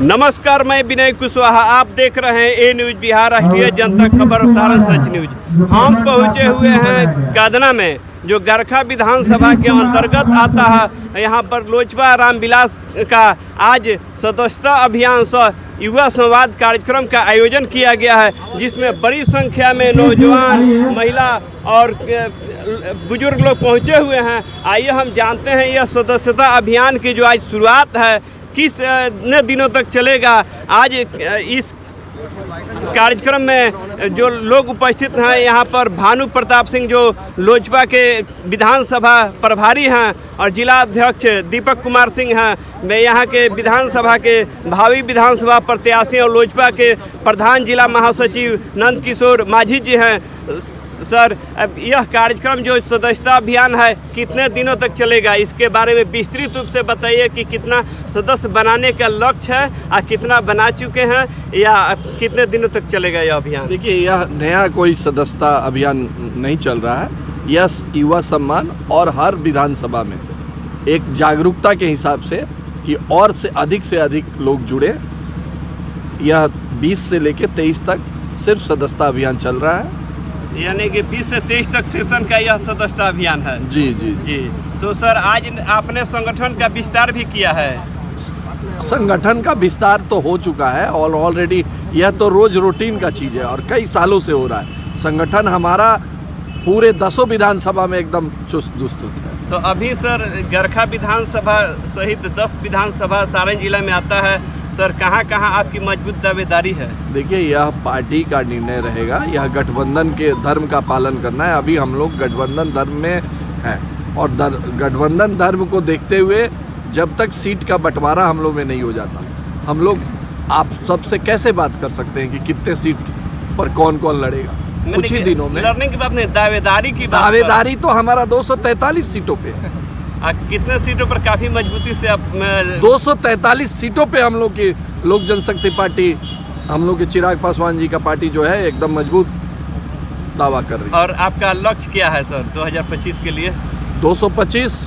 नमस्कार, मैं विनय कुशवाहा। आप देख रहे हैं ए न्यूज बिहार, राष्ट्रीय जनता खबर और सारण सच न्यूज। हम पहुंचे हुए हैं कादना में, जो गरखा विधानसभा के अंतर्गत आता है। यहाँ पर लोजपा रामविलास का आज सदस्यता अभियान सह युवा संवाद कार्यक्रम का आयोजन किया गया है, जिसमें बड़ी संख्या में नौजवान, महिला और बुजुर्ग लोग पहुंचे हुए हैं। आइए हम जानते हैं यह सदस्यता अभियान की जो आज शुरुआत है किस दिनों तक चलेगा। आज इस कार्यक्रम में जो लोग उपस्थित हैं, यहाँ पर भानु प्रताप सिंह जो लोजपा के विधानसभा प्रभारी हैं और जिला अध्यक्ष दीपक कुमार सिंह हैं, मैं यहाँ के विधानसभा के भावी विधानसभा प्रत्याशी और लोजपा के प्रधान जिला महासचिव नंद किशोर माझी जी हैं। सर, अब यह कार्यक्रम जो सदस्यता अभियान है कितने दिनों तक चलेगा, इसके बारे में विस्तृत रूप से बताइए कि कितना सदस्य बनाने का लक्ष्य है और कितना बना चुके हैं, या कितने दिनों तक चलेगा यह अभियान? देखिए, यह नया कोई सदस्यता अभियान नहीं चल रहा है। यह युवा सम्मान और हर विधानसभा में एक जागरूकता के हिसाब से कि और से अधिक लोग जुड़े। यह 20 से लेकर 23 तक सिर्फ सदस्यता अभियान चल रहा है, यानी कि 20 से 23 तक सेशन का यह सदस्यता अभियान है। जी जी जी। तो सर, आज आपने संगठन का विस्तार भी किया है। संगठन का विस्तार तो हो चुका है और ऑलरेडी यह तो रोज रूटीन का चीज़ है और कई सालों से हो रहा है। संगठन हमारा पूरे 10 विधानसभा में एकदम चुस्त दुरुस्त है। तो अभी सर गरखा विधानसभा सहित 10 विधानसभा सारण जिला में आता है। सर, कहाँ कहाँ आपकी मजबूत दावेदारी है? देखिए, यह पार्टी का निर्णय रहेगा। यह गठबंधन के धर्म का पालन करना है। अभी हम लोग गठबंधन धर्म में हैं और गठबंधन धर्म को देखते हुए जब तक सीट का बंटवारा हम लोग में नहीं हो जाता, हम लोग आप सबसे कैसे बात कर सकते हैं कि कितने सीट पर कौन कौन लड़ेगा। कुछ ही दिनों में लड़ने की बात नहीं, दावेदारी की बात। दावेदारी तो हमारा 243 सीटों पे है। कितने सीटों पर काफ़ी मजबूती से आप 243 सीटों पे हम लोग की लोक जनशक्ति पार्टी, हम लोग के चिराग पासवान जी का पार्टी जो है एकदम मजबूत दावा कर रही है। और आपका लक्ष्य क्या है सर 2025 के लिए? 225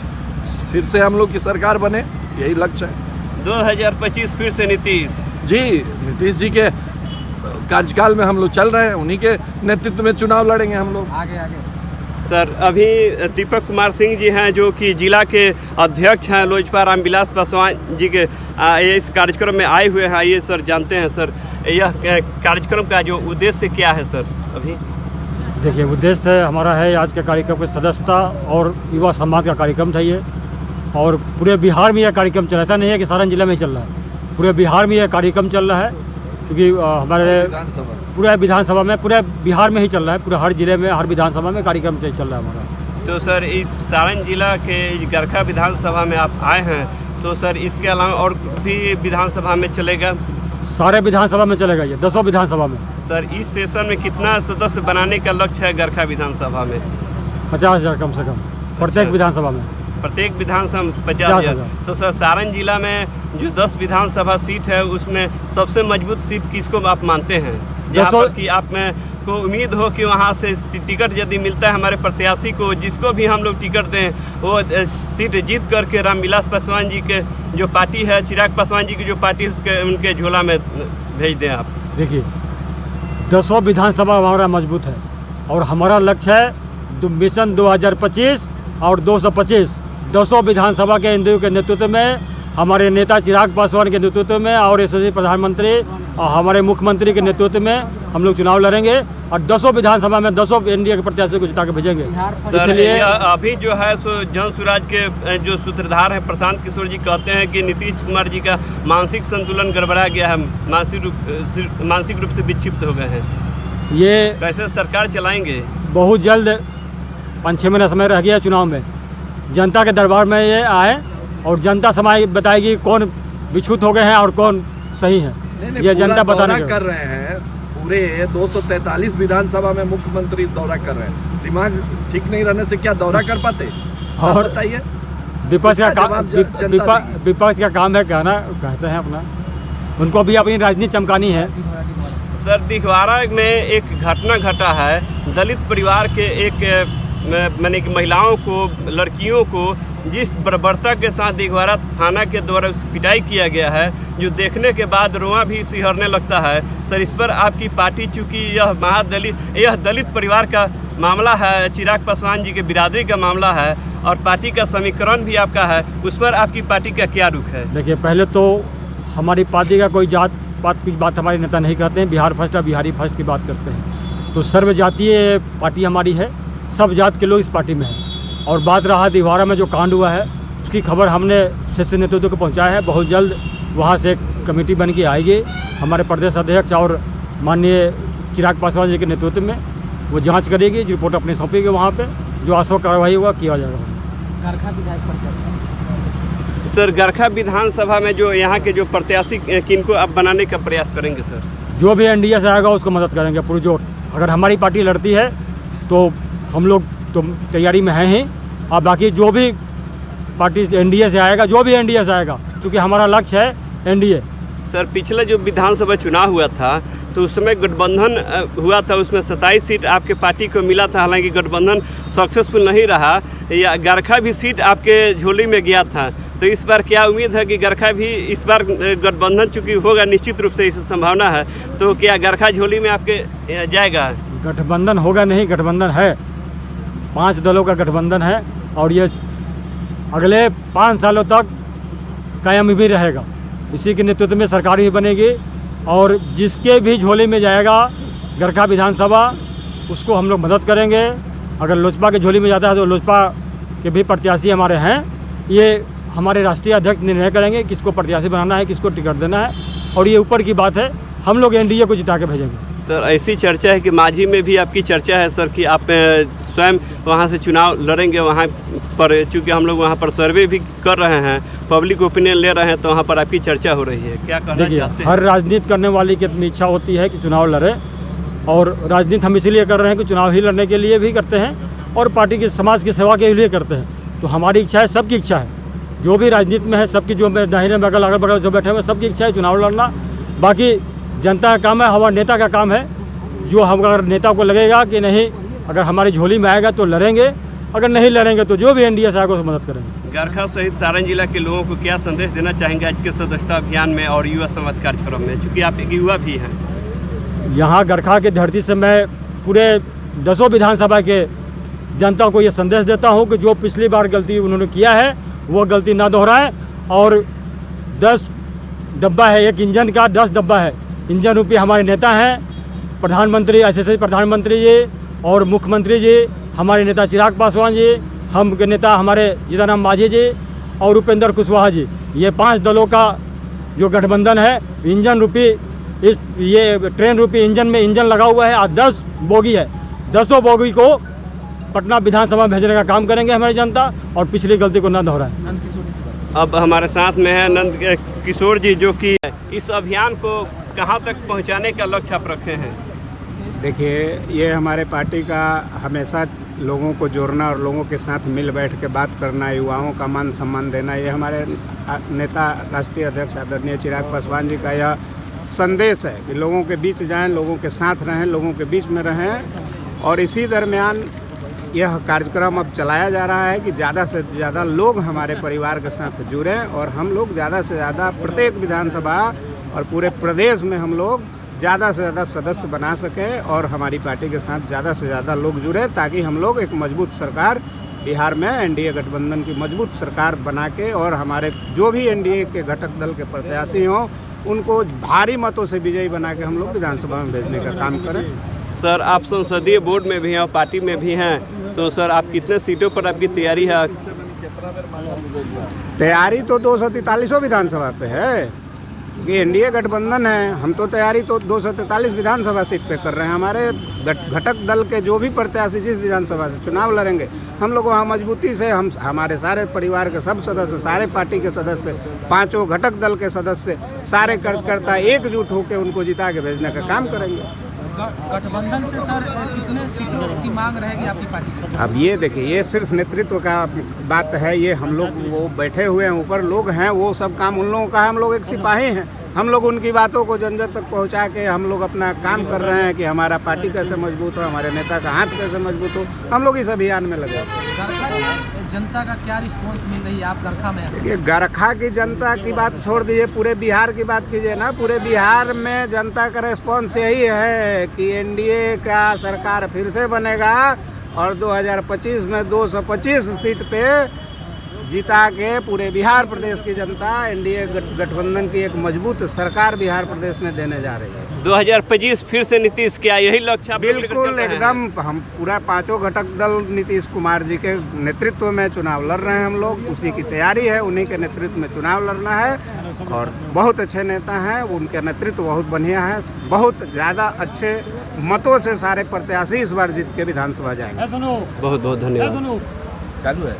फिर से हम लोग की सरकार बने, यही लक्ष्य है। 2025 फिर से नीतीश जी, नीतीश जी के कार्यकाल में हम लोग चल रहे हैं, उन्हीं के नेतृत्व में चुनाव लड़ेंगे हम लोग आगे। सर, अभी दीपक कुमार सिंह जी हैं जो कि जिला के अध्यक्ष हैं लोजपा रामविलास पासवान जी के, इस कार्यक्रम में आए हुए हैं। आइए सर जानते हैं सर, यह कार्यक्रम का जो उद्देश्य क्या है सर? अभी देखिए, उद्देश्य हमारा है आज के कार्यक्रम के सदस्यता और युवा सम्मान का कार्यक्रम था ये, और पूरे बिहार में यह कार्यक्रम चल रहा है। ऐसा नहीं है कि सारण जिला में चल रहा है, पूरे बिहार में यह कार्यक्रम चल रहा है, क्योंकि हमारे पूरे विधानसभा में, पूरे बिहार में ही चल रहा है। पूरे हर जिले में, हर विधानसभा में कार्यक्रम चल रहा है हमारा। तो सर, इस सारण जिला के गरखा विधानसभा में आप आए हैं, तो सर इसके अलावा और भी विधानसभा में चलेगा? सारे विधानसभा में चलेगा ये, 10 विधानसभा में। सर, इस सेशन में कितना सदस्य बनाने का लक्ष्य है गरखा विधानसभा में? 50,000 कम से कम प्रत्येक विधानसभा में। प्रत्येक विधानसभा 50,000। तो सर, सारण जिला में जो 10 विधानसभा सीट है उसमें सबसे मजबूत सीट किसको आप मानते हैं, जहाँ पर कि आप में को उम्मीद हो कि वहाँ से टिकट यदि मिलता है हमारे प्रत्याशी को, जिसको भी हम लोग टिकट दें, वो सीट जीत करके रामविलास पासवान जी के जो पार्टी है, चिराग पासवान जी की जो पार्टी है, उसके उनके झोला में भेज दें आप? देखिए, 10 विधानसभा हमारा मजबूत है और हमारा लक्ष्य है मिशन 2025 और 225। 10 विधानसभा के हिंदुओं के नेतृत्व में, हमारे नेता चिराग पासवान के नेतृत्व में और यशस्वी प्रधानमंत्री और हमारे मुख्यमंत्री के नेतृत्व में हम लोग चुनाव लड़ेंगे और 10 विधानसभा में 10 एनडीए के प्रत्याशी को जिता के भेजेंगे। इसलिए अभी जो है सो जन स्वराज के जो सूत्रधार हैं प्रशांत किशोर जी कहते हैं कि नीतीश कुमार जी का मानसिक संतुलन गड़बड़ा गया है, मानसिक रूप से विक्षिप्त हो गए हैं। ये कैसे सरकार चलाएंगे? बहुत जल्द 5-6 महीना समय रह गया चुनाव में, जनता के दरबार में ये आए और जनता समय बताएगी कौन विक्षुब्ध हो गए हैं और कौन सही है। ये जनता बताना कर रहे हैं। पूरे 243 विधानसभा में मुख्यमंत्री दौरा कर रहे हैं। दिमाग ठीक नहीं रहने से क्या दौरा कर पाते? और बताइए, विपक्ष का काम है कहना, कहते हैं अपना, उनको भी अपनी राजनीति चमकानी है। सर, दिघवारा में एक घटना घटा है, दलित परिवार के एक मैंने कि महिलाओं को, लड़कियों को जिस बर्बरता के साथ दिघवारा थाना के द्वारा पिटाई किया गया है, जो देखने के बाद रोआ भी सिहरने लगता है। सर, इस पर आपकी पार्टी, चूँकि यह दलित परिवार का मामला है, चिराग पासवान जी के बिरादरी का मामला है और पार्टी का समीकरण भी आपका है, उस पर आपकी पार्टी का क्या रुख है? देखिए, पहले तो हमारी पार्टी का कोई जात पात की बात हमारे नेता नहीं करते हैं। बिहार फर्स्ट या बिहारी फर्स्ट की बात करते हैं। तो सर्वजातीय पार्टी हमारी है, सब जात के लोग इस पार्टी में हैं। और बात रहा दिवारा में जो कांड हुआ है, उसकी खबर हमने शीर्ष नेतृत्व को पहुंचाया है। बहुत जल्द वहां से एक कमेटी बन के आएगी हमारे प्रदेश अध्यक्ष और माननीय चिराग पासवान जी के नेतृत्व में। वो जांच करेगी, रिपोर्ट अपनी सौंपेगी, वहाँ पे जो आशु कार्रवाई होगा किया जाएगा। गरखा विधायक प्रत्याशी सर, गरखा विधानसभा में जो यहाँ के जो प्रत्याशी किनको आप बनाने का प्रयास करेंगे? सर, जो भी एनडीए से आएगा उसको मदद करेंगे पुरजोर। अगर हमारी पार्टी लड़ती है तो हम लोग तो तैयारी में हैं ही, और बाकी जो भी पार्टी एनडीए से आएगा, जो भी एनडीए से आएगा, क्योंकि हमारा लक्ष्य है एनडीए। सर, पिछले जो विधानसभा चुनाव हुआ था तो उस समय गठबंधन हुआ था, उसमें 27 सीट आपके पार्टी को मिला था। हालांकि गठबंधन सक्सेसफुल नहीं रहा, या गरखा भी सीट आपके झोली में गया था। तो इस बार क्या उम्मीद है कि गरखा भी इस बार गठबंधन चूँकि होगा, निश्चित रूप से इस संभावना है, तो क्या गरखा झोली में आपके जाएगा? गठबंधन होगा नहीं, गठबंधन है, 5 दलों का गठबंधन है और ये अगले 5 सालों तक कायम भी रहेगा। इसी के नेतृत्व में सरकार भी बनेगी और जिसके भी झोली में जाएगा गरखा विधानसभा, उसको हम लोग मदद करेंगे। अगर लोजपा के झोली में जाता है तो लोजपा के भी प्रत्याशी हमारे हैं। ये हमारे राष्ट्रीय अध्यक्ष निर्णय करेंगे किसको प्रत्याशी बनाना है, किसको टिकट देना है, और ये ऊपर की बात है। हम लोग एनडीए को जिता के भेजेंगे। सर, ऐसी चर्चा है कि मांझी में भी आपकी चर्चा है सर कि आप स्वयं वहां से चुनाव लड़ेंगे वहां पर, चूँकि हम लोग वहां पर सर्वे भी कर रहे हैं, पब्लिक ओपिनियन ले रहे हैं, तो वहां पर आपकी चर्चा हो रही है। क्या कहना चाहते हैं? हर राजनीति करने वाली की अपनी इच्छा होती है कि चुनाव लड़े, और राजनीति हम इसीलिए कर रहे हैं कि चुनाव ही लड़ने के लिए भी करते हैं और पार्टी के समाज की सेवा के लिए करते हैं। तो हमारी इच्छा है, सबकी इच्छा है, जो भी राजनीति में है, सबकी, जो दाहिने बगल अगल बगल जो बैठे हुए, सबकी इच्छा है चुनाव लड़ना। बाकी जनता का काम है, हमारे नेता का काम है। जो हम, अगर नेता को लगेगा कि नहीं, अगर हमारी झोली में आएगा तो लड़ेंगे, अगर नहीं लड़ेंगे तो जो भी एनडीए से आएगा उसको मदद करेंगे। गरखा सहित सारण जिला के लोगों को क्या संदेश देना चाहेंगे आज के सदस्यता अभियान में और युवा संवाद कार्यक्रम में, चूँकि आप एक युवा भी हैं? यहाँ गरखा की धरती से मैं पूरे 10 विधानसभा के जनता को ये संदेश देता हूँ कि जो पिछली बार गलती उन्होंने किया है वो गलती ना दोहराएं। और 10 डब्बा है, एक इंजन का 10 डब्बा है। इंजन रूपी हमारे नेता हैं, प्रधानमंत्री, एसएससी प्रधानमंत्री जी और मुख्यमंत्री जी, हमारे नेता चिराग पासवान जी, हम के नेता हमारे जीतन राम मांझी जी और उपेंद्र कुशवाहा जी। ये 5 दलों का जो गठबंधन है, इंजन रूपी, इस ये ट्रेन रूपी इंजन में इंजन लगा हुआ है और 10 बोगी है। 10 बोगी को पटना विधानसभा में भेजने का काम करेंगे हमारी जनता, और पिछली गलती को न दोहराएं। अब हमारे साथ में है नंद किशोर जी, जो कि इस अभियान को कहां तक पहुंचाने का लक्ष्य आप रखे हैं? देखिए, ये हमारे पार्टी का हमेशा लोगों को जोड़ना और लोगों के साथ मिल बैठ के बात करना, युवाओं का मान सम्मान देना, ये हमारे नेता राष्ट्रीय अध्यक्ष आदरणीय चिराग पासवान जी का यह संदेश है कि लोगों के बीच जाएं, लोगों के साथ रहें, लोगों के बीच में रहें। और इसी दरमियान यह कार्यक्रम अब चलाया जा रहा है कि ज़्यादा से ज़्यादा लोग हमारे परिवार के साथ जुड़ें और हम लोग ज़्यादा से ज़्यादा प्रत्येक विधानसभा और पूरे प्रदेश में हम लोग ज़्यादा से ज़्यादा सदस्य बना सकें और हमारी पार्टी के साथ ज़्यादा से ज़्यादा लोग जुड़े, ताकि हम लोग एक मजबूत सरकार बिहार में एनडीए गठबंधन की मजबूत सरकार बना के, और हमारे जो भी एनडीए के घटक दल के प्रत्याशी हों उनको भारी मतों से विजयी बना के हम लोग विधानसभा में भेजने का काम करें। सर, आप संसदीय बोर्ड में भी हैं और पार्टी में भी हैं, तो सर आप कितने सीटों पर आपकी तैयारी है? तैयारी तो 243 विधानसभा पे है कि एनडीए गठबंधन है। हम तो तैयारी तो 243 विधानसभा सीट पे कर रहे हैं। हमारे घटक दल के जो भी प्रत्याशी जिस विधानसभा से चुनाव लड़ेंगे, हम लोग वहाँ मजबूती से, हम हमारे सारे परिवार के सब सदस्य, सारे पार्टी के सदस्य, 5 घटक दल के सदस्य, सारे कार्यकर्ता एकजुट होकर उनको जिता के भेजने का काम करेंगे। गठबंधन से सर कितने सीटों की मांग रहेगी आपकी पार्टी की? अब ये देखिए, ये सिर्फ नेतृत्व का बात है। ये हम लोग वो बैठे हुए हैं ऊपर लोग हैं, वो सब काम उन लोगों का है। हम लोग एक सिपाही हैं, हम लोग उनकी बातों को जन जन तक पहुंचा के हम लोग अपना काम कर रहे हैं कि हमारा पार्टी कैसे मजबूत हो, हमारे नेता का हाथ कैसे मजबूत हो। हम लोग इस अभियान में लगे। गरखा की जनता का क्या रिस्पॉन्स मिल रही है? आप गरखा में हैं। ये गरखा की जनता की बात छोड़ दीजिए, पूरे बिहार की बात कीजिए ना। पूरे बिहार में जनता का रिस्पॉन्स यही है कि एनडीए का सरकार फिर से बनेगा और 2025 में 225 सीट पे जीता के पूरे बिहार प्रदेश की जनता एनडीए गठबंधन की एक मजबूत सरकार बिहार प्रदेश में देने जा रही है। 2025 फिर से नीतीश क्या यही लक्ष्य आप लेकर चल बिल्कुल रहे हैं? एकदम। हम पूरा 5 घटक दल नीतीश कुमार जी के नेतृत्व में चुनाव लड़ रहे हैं। हम लोग उसी की तैयारी है, उन्हीं के नेतृत्व में चुनाव लड़ना है और बहुत अच्छे नेता हैं, उनके नेतृत्व बहुत बढ़िया है। बहुत ज़्यादा अच्छे मतों से सारे प्रत्याशी इस बार जीत के विधानसभा जाएंगे। बहुत बहुत धन्यवाद। चालू है।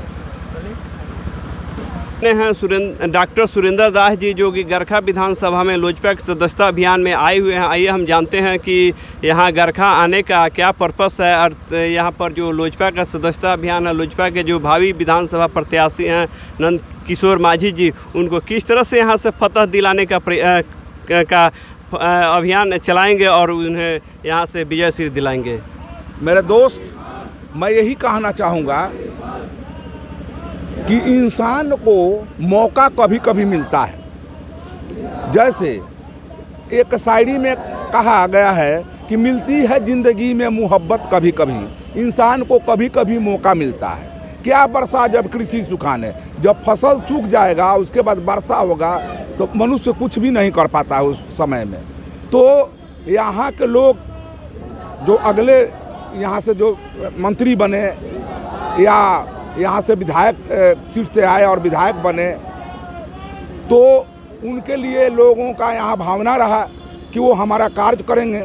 हैं डॉक्टर सुरेंद्र दास जी, जो कि गरखा विधानसभा में लोजपा के सदस्यता अभियान में आए हुए हैं। आइए हम जानते हैं कि यहाँ गरखा आने का क्या पर्पस है और यहाँ पर जो लोजपा का सदस्यता अभियान है, लोजपा के जो भावी विधानसभा प्रत्याशी हैं नंद किशोर माझी जी, उनको किस तरह से यहाँ से फतह दिलाने का अभियान चलाएंगे और उन्हें यहाँ से विजय श्री दिलाएंगे। मेरे दोस्त, मैं यही कहना चाहूँगा कि इंसान को मौका कभी कभी मिलता है। जैसे एक शायरी में कहा गया है कि मिलती है ज़िंदगी में मोहब्बत कभी कभी, इंसान को कभी कभी मौका मिलता है। क्या वर्षा जब कृषि सुखाने, जब फसल सूख जाएगा उसके बाद वर्षा होगा तो मनुष्य कुछ भी नहीं कर पाता है उस समय में। तो यहाँ के लोग जो अगले यहाँ से जो मंत्री बने या यहाँ से विधायक सीट से आए और विधायक बने, तो उनके लिए लोगों का यहाँ भावना रहा कि वो हमारा कार्य करेंगे।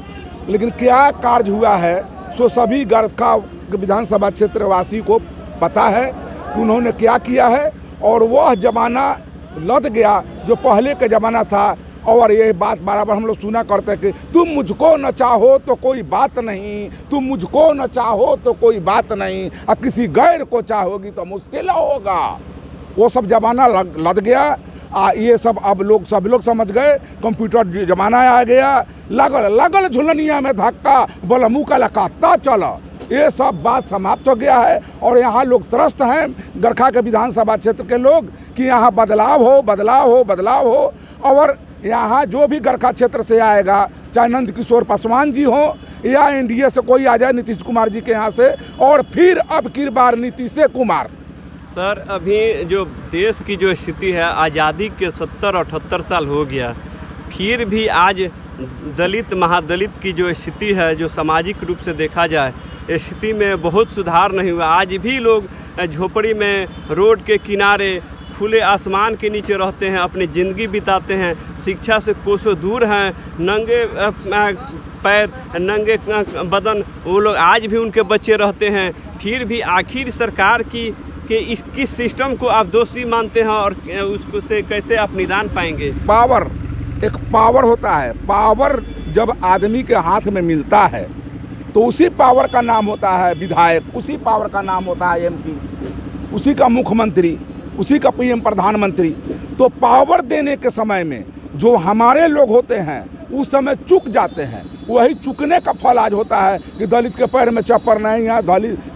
लेकिन क्या कार्य हुआ है सो सभी गरखा विधानसभा क्षेत्रवासी को पता है कि उन्होंने क्या किया है। और वह ज़माना लद गया जो पहले का ज़माना था। और ये बात बराबर हम लोग सुना करते कि तुम मुझको न चाहो तो कोई बात नहीं, तुम मुझको न चाहो तो कोई बात नहीं, और किसी गैर को चाहोगी तो मुश्किल होगा। वो सब ज़माना लद गया। ये सब अब सब लोग समझ गए, कंप्यूटर ज़माना आ गया। लगल झुलनिया में धक्का बोला मुँह का लकाता चला, ये सब बात समाप्त हो गया है। और यहाँ लोग त्रस्त हैं गरखा के विधानसभा क्षेत्र के लोग कि यहाँ बदलाव हो, बदलाव हो, बदलाव हो। और यहाँ जो भी गरखा क्षेत्र से आएगा, चाहे नंद किशोर पासवान जी हो या एनडीए से कोई आ जाए नीतीश कुमार जी के यहाँ से, और फिर अब की बार नीतीश कुमार। सर, अभी जो देश की जो स्थिति है, आज़ादी के 70-78 साल हो गया, फिर भी आज दलित महादलित की जो स्थिति है, जो सामाजिक रूप से देखा जाए, स्थिति में बहुत सुधार नहीं हुआ। आज भी लोग झोपड़ी में, रोड के किनारे, खुले आसमान के नीचे रहते हैं, अपनी ज़िंदगी बिताते हैं, शिक्षा से कोसों दूर हैं, नंगे पैर, नंगे बदन वो लोग आज भी उनके बच्चे रहते हैं। फिर भी आखिर सरकार की कि इस किस सिस्टम को आप दोषी मानते हैं और उसको से कैसे आप निदान पाएंगे? पावर, एक पावर होता है। पावर जब आदमी के हाथ में मिलता है तो उसी पावर का नाम होता है विधायक, उसी पावर का नाम होता है एमपी, उसी का मुख्यमंत्री, उसी का पीएम प्रधानमंत्री। तो पावर देने के समय में जो हमारे लोग होते हैं उस समय चुक जाते हैं। वही चुकने का फल आज होता है कि दलित के पैर में चप्पल नहीं है,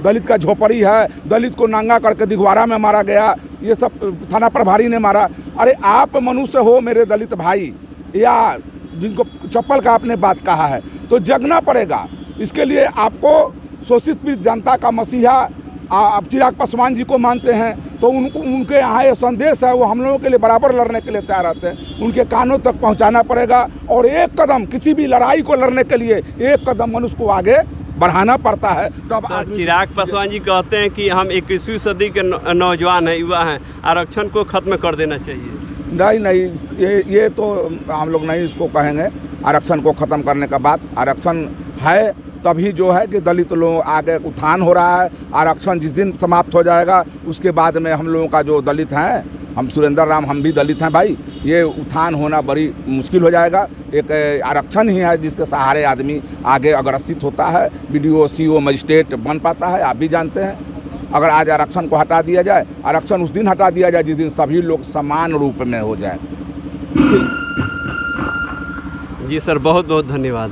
दलित का झोपड़ी है, दलित को नंगा करके दिघवारा में मारा गया, ये सब थाना प्रभारी ने मारा। अरे आप मनुष्य हो मेरे दलित भाई, या जिनको चप्पल का आपने बात कहा है, तो जगना पड़ेगा। इसके लिए आपको शोषित पीड़ित जनता का मसीहा आप चिराग पासवान जी को मानते हैं, तो उनके यहाँ ये संदेश है, वो हम लोगों के लिए बराबर लड़ने के लिए तैयार रहते हैं। उनके कानों तक पहुँचाना पड़ेगा और एक कदम, किसी भी लड़ाई को लड़ने के लिए एक कदम मनुष्य को आगे बढ़ाना पड़ता है। तब चिराग पासवान जी कहते हैं कि हम 21वीं सदी के नौजवान हैं, युवा हैं, आरक्षण को ख़त्म कर देना चाहिए। नहीं, ये तो हम लोग नहीं इसको कहेंगे आरक्षण को ख़त्म करने का बात। आरक्षण है तभी जो है कि दलित लोग आगे उत्थान हो रहा है। आरक्षण जिस दिन समाप्त हो जाएगा उसके बाद में हम लोगों का जो दलित हैं, हम सुरेंद्र राम, हम भी दलित हैं भाई, ये उत्थान होना बड़ी मुश्किल हो जाएगा। एक आरक्षण ही है जिसके सहारे आदमी आगे अग्रसित होता है, बीडीओ, सीओ, मजिस्ट्रेट बन पाता है। आप भी जानते हैं, अगर आज आरक्षण को हटा दिया जाए, आरक्षण उस दिन हटा दिया जाए जिस दिन सभी लोग समान रूप में हो जाए। जी सर, बहुत बहुत धन्यवाद।